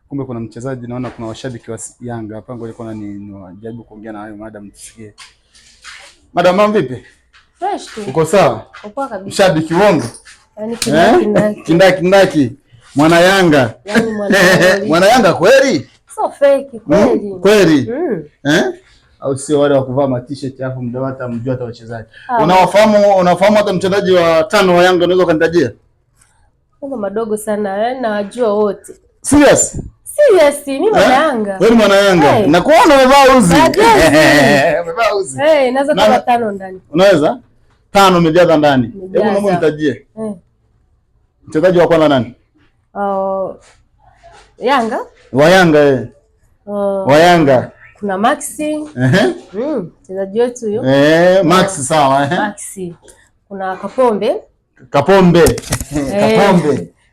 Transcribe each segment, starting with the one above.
Kumbe kuna mchezaji, naona kuna washabiki wa Yanga hapa. Ngoja kwanza ni wajaribu kuongea na hayo madam tusikie. Madam, mambo vipi? Fresh tu. Uko sawa? Uko kabisa. Mshabiki uongo? Yaani kindaki. Mwana Yanga. Yaani mwana Yanga kweli? So fake kweli. Kweli? Au sio wale wa kuvaa t-shirt alafu mda hata mjua hata wachezaji. Unafahamu hata mchezaji wa 5 wa Yanga unaweza kunitajia? Mambo madogo sana, yaani nawajua wote. Serious? Serious, ni mwana Yanga. Wewe ni mwana Yanga. Hey. Na kuona umevaa uzi. Umevaa uzi. Naweza kuwa 5 ndani. Unaweza? 5 umejaza ndani. Hebu naomba nitajie. Mchezaji wa kwanza nani? Yanga? Wa Yanga wa Yanga. Kuna Maxi. Mchezaji wetu huyo. Maxi sawa Maxi. Kuna Kapombe. Kapombe.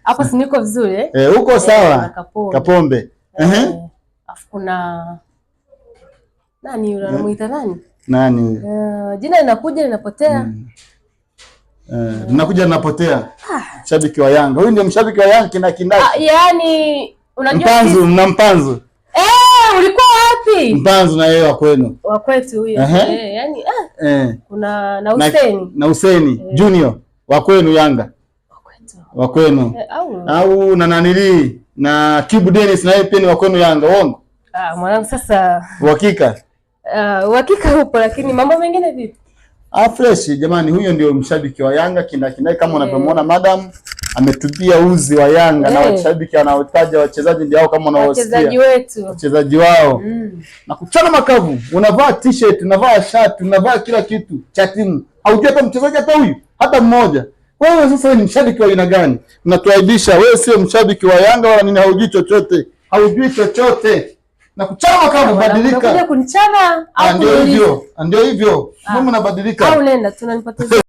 Hapo si niko vizuri uko sawa. Kapombe. Afu kuna nani yule anamuita nani? Nani? Jina linakuja linapotea. Linakuja linapotea. Shabiki wa Yanga. Huyu ndio mshabiki wa Yanga kindaki. Yaani unajua Mpanzu, mna Mpanzu. Ulikuwa wapi? Mpanzu na yeye wa kwenu. Wa kwetu huyo. Yaani kuna na Hussein. Na Hussein Junior wa kwenu Yanga. Wa kwenu. Au na nanili na Kibu Dennis na yeye pia ni wa kwenu Yanga, uongo? Mwanangu sasa. Uhakika? Uhakika upo, lakini mambo mengine vipi? Fresh jamani, huyo ndio mshabiki wa Yanga kindaki kama unavyomwona madam ametupia uzi wa Yanga na washabiki wanaotaja wachezaji ndio hao kama unaosikia. Wachezaji wetu. Wachezaji wao. Na kuchana makavu, unavaa t-shirt, unavaa shati, unavaa kila kitu cha timu. Haujui hata mchezaji hata huyu, hata mmoja. Wewe sasa ni mshabiki wa aina gani? Unatuaibisha. Wewe sio mshabiki wa Yanga wala nini, haujui chochote. Haujui chochote. Na kuchana makavu, badilika. Unakuja kunichana au ndio hivyo. Mbona unabadilika? Au nenda tunanipoteza.